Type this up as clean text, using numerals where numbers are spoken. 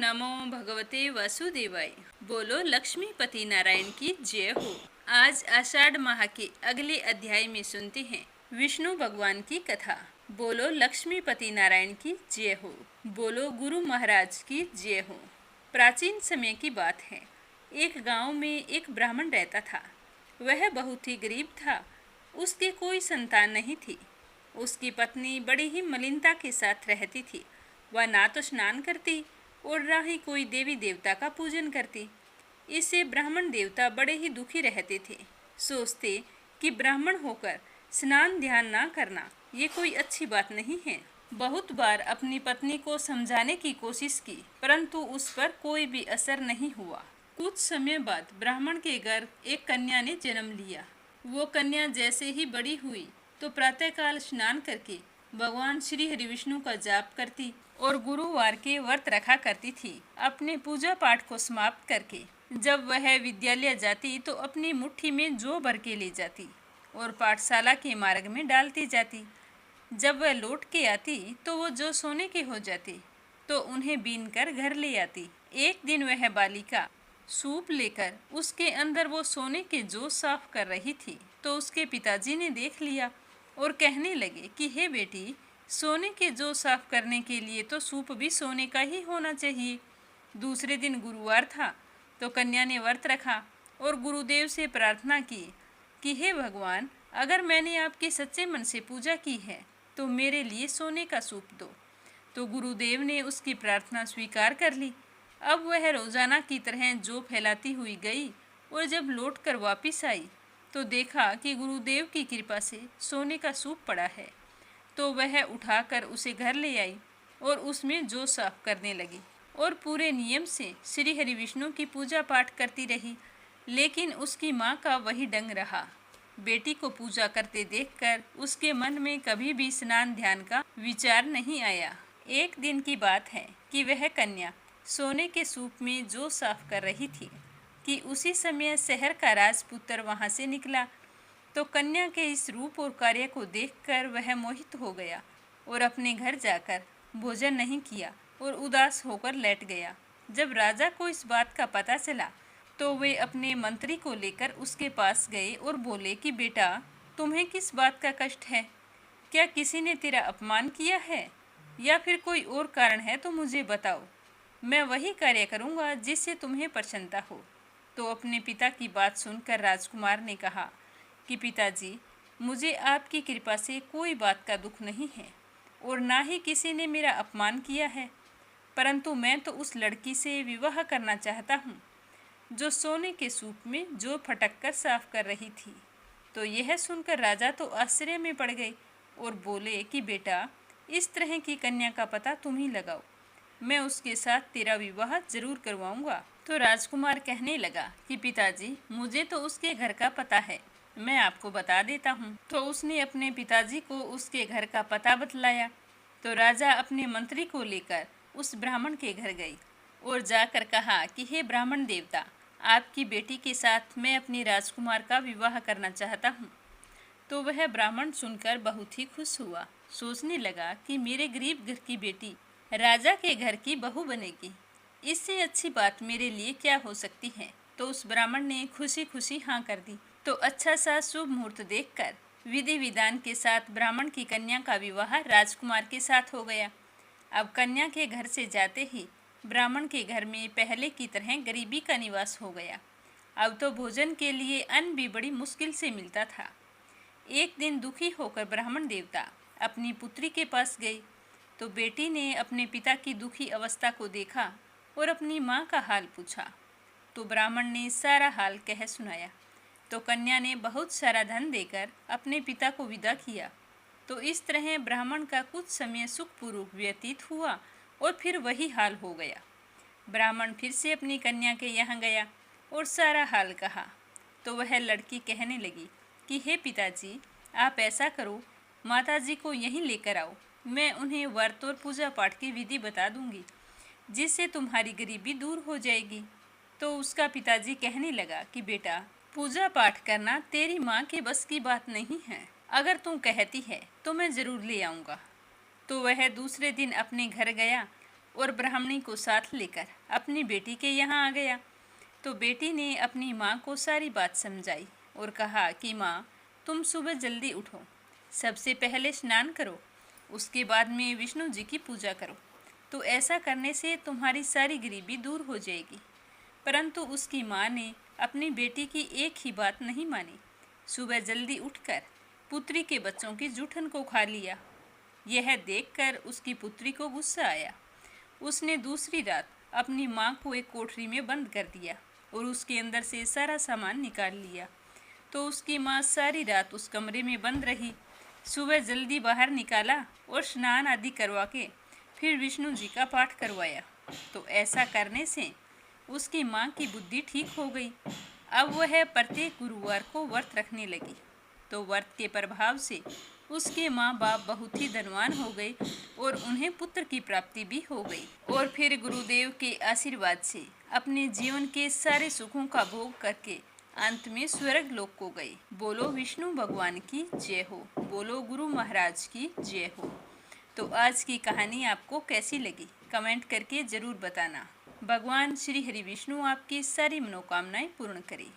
नमो भगवते वासुदेवाय। बोलो लक्ष्मीपति नारायण की जय हो। आज आषाढ़ माह के अगले अध्याय में सुनते हैं विष्णु भगवान की कथा। बोलो लक्ष्मीपति नारायण की जय हो। बोलो गुरु महाराज की जय हो। प्राचीन समय की बात है। एक गांव में एक ब्राह्मण रहता था। वह बहुत ही गरीब था। उसकी कोई संतान नहीं थी। उसकी पत्नी बड़ी ही मलिनता के साथ रहती थी। वह ना तो स्नान करती और ना ही कोई देवी देवता का पूजन करती। इससे ब्राह्मण देवता बड़े ही दुखी रहते थे। सोचते कि ब्राह्मण होकर स्नान ध्यान ना करना ये कोई अच्छी बात नहीं है। बहुत बार अपनी पत्नी को समझाने की कोशिश की, परंतु उस पर कोई भी असर नहीं हुआ। कुछ समय बाद ब्राह्मण के घर एक कन्या ने जन्म लिया। वो कन्या जैसे ही बड़ी हुई तो प्रातःकाल स्नान करके भगवान श्री हरि विष्णु का जाप करती और गुरुवार के व्रत रखा करती थी। अपने पूजा पाठ को समाप्त करके जब वह विद्यालय जाती तो अपनी मुट्ठी में जौ भर के ले जाती और पाठशाला के मार्ग में डालती जाती। जब वह लौट के आती तो वो जौ सोने के हो जाती, तो उन्हें बीन कर घर ले आती। एक दिन वह बालिका सूप लेकर उसके अंदर वो सोने के जौ साफ कर रही थी, तो उसके पिताजी ने देख लिया और कहने लगे कि हे बेटी, सोने के जौ साफ करने के लिए तो सूप भी सोने का ही होना चाहिए। दूसरे दिन गुरुवार था तो कन्या ने व्रत रखा और गुरुदेव से प्रार्थना की कि हे भगवान, अगर मैंने आपके सच्चे मन से पूजा की है तो मेरे लिए सोने का सूप दो। तो गुरुदेव ने उसकी प्रार्थना स्वीकार कर ली। अब वह रोजाना की तरह जौ फैलाती हुई गई और जब लौटकर वापिस आई तो देखा कि गुरुदेव की कृपा से सोने का सूप पड़ा है। तो वह उठाकर उसे घर ले आई और उसमें जौ साफ करने लगी और पूरे नियम से श्री हरि विष्णु की पूजा पाठ करती रही। लेकिन उसकी माँ का वही ढंग रहा। बेटी को पूजा करते देखकर उसके मन में कभी भी स्नान ध्यान का विचार नहीं आया। एक दिन की बात है कि वह कन्या सोने के सूप में जौ साफ कर रही थी कि उसी समय शहर का राजपुत्र वहां से निकला। तो कन्या के इस रूप और कार्य को देखकर वह मोहित हो गया और अपने घर जाकर भोजन नहीं किया और उदास होकर लेट गया। जब राजा को इस बात का पता चला तो वे अपने मंत्री को लेकर उसके पास गए और बोले कि बेटा, तुम्हें किस बात का कष्ट है? क्या किसी ने तेरा अपमान किया है या फिर कोई और कारण है तो मुझे बताओ। मैं वही कार्य करूँगा जिससे तुम्हें प्रसन्नता हो। तो अपने पिता की बात सुनकर राजकुमार ने कहा कि पिताजी, मुझे आपकी कृपा से कोई बात का दुख नहीं है और ना ही किसी ने मेरा अपमान किया है, परंतु मैं तो उस लड़की से विवाह करना चाहता हूँ जो सोने के सूप में जौ फटक कर साफ कर रही थी। तो यह सुनकर राजा तो आश्चर्य में पड़ गए और बोले कि बेटा, इस तरह की कन्या का पता तुम ही लगाओ, मैं उसके साथ तेरा विवाह जरूर करवाऊंगा। तो राजकुमार कहने लगा कि पिताजी, मुझे तो उसके घर का पता है, मैं आपको बता देता हूँ। तो उसने अपने पिताजी को उसके घर का पता बतलाया। तो राजा अपने मंत्री को लेकर उस ब्राह्मण के घर गई और जाकर कहा कि हे ब्राह्मण देवता, आपकी बेटी के साथ मैं अपने राजकुमार का विवाह करना चाहता हूँ। तो वह ब्राह्मण सुनकर बहुत ही खुश हुआ। सोचने लगा कि मेरे गरीब घर की बेटी राजा के घर की बहू बनेगी, इससे अच्छी बात मेरे लिए क्या हो सकती है। तो उस ब्राह्मण ने खुशी खुशी हाँ कर दी। तो अच्छा सा शुभ मुहूर्त देखकर विधि विधान के साथ ब्राह्मण की कन्या का विवाह राजकुमार के साथ हो गया। अब कन्या के घर से जाते ही ब्राह्मण के घर में पहले की तरह गरीबी का निवास हो गया। अब तो भोजन के लिए अन्न भी बड़ी मुश्किल से मिलता था। एक दिन दुखी होकर ब्राह्मण देवता अपनी पुत्री के पास गई। तो बेटी ने अपने पिता की दुखी अवस्था को देखा और अपनी माँ का हाल पूछा। तो ब्राह्मण ने सारा हाल कह सुनाया। तो कन्या ने बहुत सारा धन देकर अपने पिता को विदा किया। तो इस तरह ब्राह्मण का कुछ समय सुखपूर्वक व्यतीत हुआ और फिर वही हाल हो गया। ब्राह्मण फिर से अपनी कन्या के यहाँ गया और सारा हाल कहा। तो वह लड़की कहने लगी कि हे पिताजी, आप ऐसा करो, माताजी को यहीं लेकर आओ, मैं उन्हें व्रत और पूजा पाठ की विधि बता दूंगी, जिससे तुम्हारी गरीबी दूर हो जाएगी। तो उसका पिताजी कहने लगा कि बेटा, पूजा पाठ करना तेरी माँ के बस की बात नहीं है, अगर तुम कहती है तो मैं ज़रूर ले आऊँगा। तो वह दूसरे दिन अपने घर गया और ब्राह्मणी को साथ लेकर अपनी बेटी के यहाँ आ गया। तो बेटी ने अपनी माँ को सारी बात समझाई और कहा कि माँ, तुम सुबह जल्दी उठो, सबसे पहले स्नान करो, उसके बाद में विष्णु जी की पूजा करो, तो ऐसा करने से तुम्हारी सारी गरीबी दूर हो जाएगी। परंतु उसकी माँ ने अपनी बेटी की एक ही बात नहीं मानी। सुबह जल्दी उठकर पुत्री के बच्चों की जूठन को खा लिया। यह देखकर उसकी पुत्री को गुस्सा आया। उसने दूसरी रात अपनी माँ को एक कोठरी में बंद कर दिया और उसके अंदर से सारा सामान निकाल लिया। तो उसकी माँ सारी रात उस कमरे में बंद रही। सुबह जल्दी बाहर निकाला और स्नान आदि करवा के फिर विष्णु जी का पाठ करवाया। तो ऐसा करने से उसकी माँ की बुद्धि ठीक हो गई। अब वह प्रत्येक गुरुवार को व्रत रखने लगी। तो व्रत के प्रभाव से उसके माँ बाप बहुत ही धनवान हो गए और उन्हें पुत्र की प्राप्ति भी हो गई। और फिर गुरुदेव के आशीर्वाद से अपने जीवन के सारे सुखों का भोग करके अंत में स्वर्ग लोक को गए। बोलो विष्णु भगवान की जय हो। बोलो गुरु महाराज की जय हो। तो आज की कहानी आपको कैसी लगी कमेंट करके ज़रूर बताना। भगवान श्री हरि विष्णु आपकी सारी मनोकामनाएं पूर्ण करें।